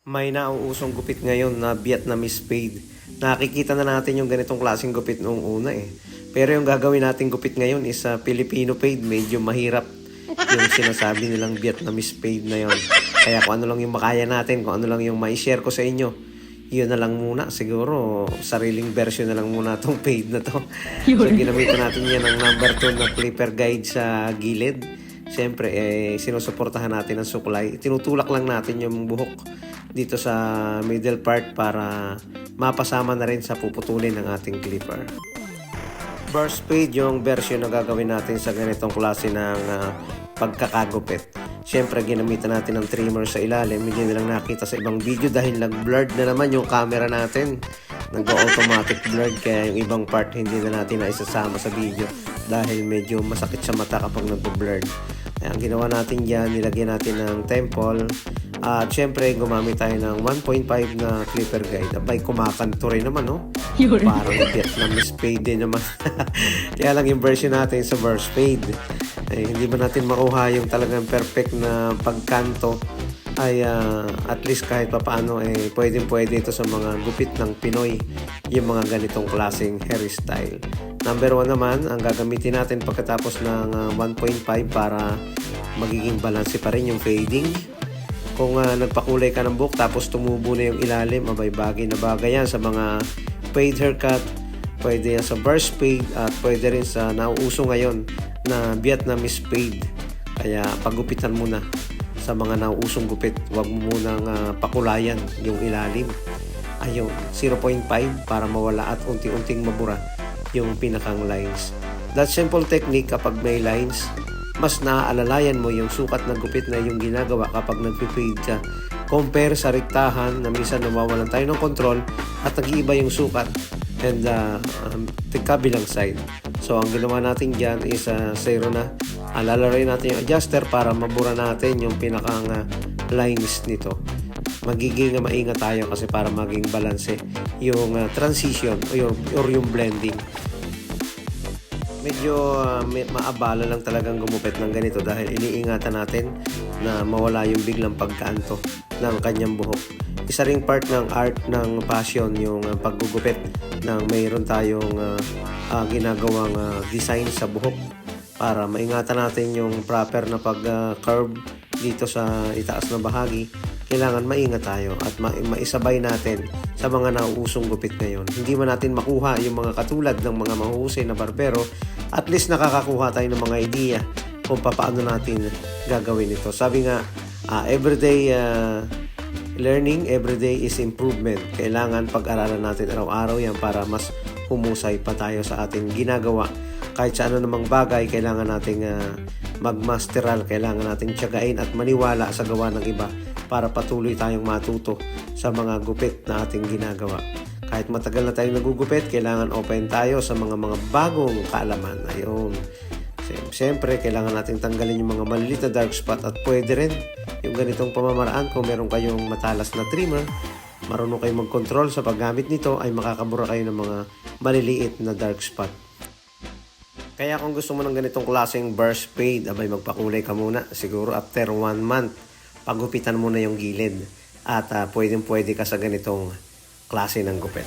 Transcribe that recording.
May nauusong gupit ngayon na Vietnamese fade. Nakikita na natin yung ganitong klaseng gupit noong una eh. Pero yung gagawin nating gupit ngayon is Filipino fade. Medyo mahirap yung sinasabi nilang Vietnamese fade na yun. Kaya kung ano lang yung makaya natin, kung ano lang yung ma-share ko sa inyo, yun na lang muna. Siguro sariling version na lang muna itong fade na to. So ginamitan natin yan ng number 2 na clipper guide sa gilid. Siyempre, sinusuportahan natin ang suklay. Tinutulak lang natin yung buhok dito sa middle part para mapasama na rin sa puputulin ng ating clipper. Burst fade yung version na gagawin natin sa ganitong klase ng pagkakagupit. Siyempre, ginamitan natin ng trimmer sa ilalim. Hindi na lang nakita sa ibang video dahil nag-blurred na naman yung camera natin. Nag-automatic blurred kaya yung ibang part hindi na natin naisasama sa video dahil medyo masakit sa mata kapag nag-blurred. Ang ginawa natin dyan, nilagyan natin ng temple. At syempre, gumamit tayo ng 1.5 na clipper guide. Abay, kumakanto rin naman, no? Parang Vietnamese fade din naman. Kaya lang yung version natin sa burst fade. Hindi ba natin makuha yung talagang perfect na pagkanto ay at least kahit papaano pwede ito sa mga gupit ng Pinoy yung mga ganitong klaseng hairstyle. Number 1 naman, ang gagamitin natin pagkatapos ng 1.5 para magiging balanse pa rin yung fading. Kung nagpakulay ka ng buhok tapos tumubo na yung ilalim, abay bagay na bagay yan sa mga fade haircut, pwede yan sa burst fade at pwede rin sa nauuso ngayon na Vietnamese fade. Kaya pagupitan mo na sa mga nauusong gupit, huwag mo munang pakulayan yung ilalim. Ayun, 0.5 para mawala at unti-unting mabura yung pinakang lines. That simple technique, kapag may lines, mas naaalalayan mo yung sukat ng gupit na yung ginagawa kapag nagpi-fade ka. Compare sa rektahan na minsan nawawalan tayo ng control at nag-iiba yung sukat and the kabilang side. So ang ginawa natin dyan is 0 na. Lalarayin natin yung adjuster para mabura natin yung pinakang lines nito. Magiging maingat tayo kasi para maging balanse yung transition or yung blending. Medyo maabala lang talagang gumupit ng ganito dahil iniingatan natin na mawala yung biglang pagkaanto ng kanyang buhok. Isa ring part ng art ng passion yung paggugupit ng mayroon tayong ginagawang design sa buhok para maingatan natin yung proper na pag-curve dito sa itaas na bahagi. Kailangan maingat tayo at maisabay natin sa mga nauusong gupit ngayon. Hindi man natin makuha yung mga katulad ng mga mahuhusay na barbero, at least nakakakuha tayo ng mga idea kung paano natin gagawin ito. Sabi nga, everyday learning, everyday is improvement. Kailangan pag-aralan natin araw-araw yan para mas humusay pa tayo sa ating ginagawa. Kahit sa ano namang bagay, kailangan nating magmasteral, kailangan nating tiyagain at maniwala sa gawa ng iba para patuloy tayong matuto sa mga gupit na ating ginagawa. Kahit matagal na tayong nagugupit, kailangan open tayo sa mga bagong kaalaman. Ayun. Siyempre, kailangan nating tanggalin yung mga maliliit na dark spot at pwede rin yung ganitong pamamaraan kung meron kayong matalas na trimmer, marunong kayong mag-control sa paggamit nito, ay makakabura kayo ng mga maliliit na dark spot. Kaya kung gusto mo ng ganitong klaseng burst fade, abay magpakulay ka muna. Siguro after 1 month, pagupitan mo na yung gilid. At pwede ka sa ganitong klase ng gupit.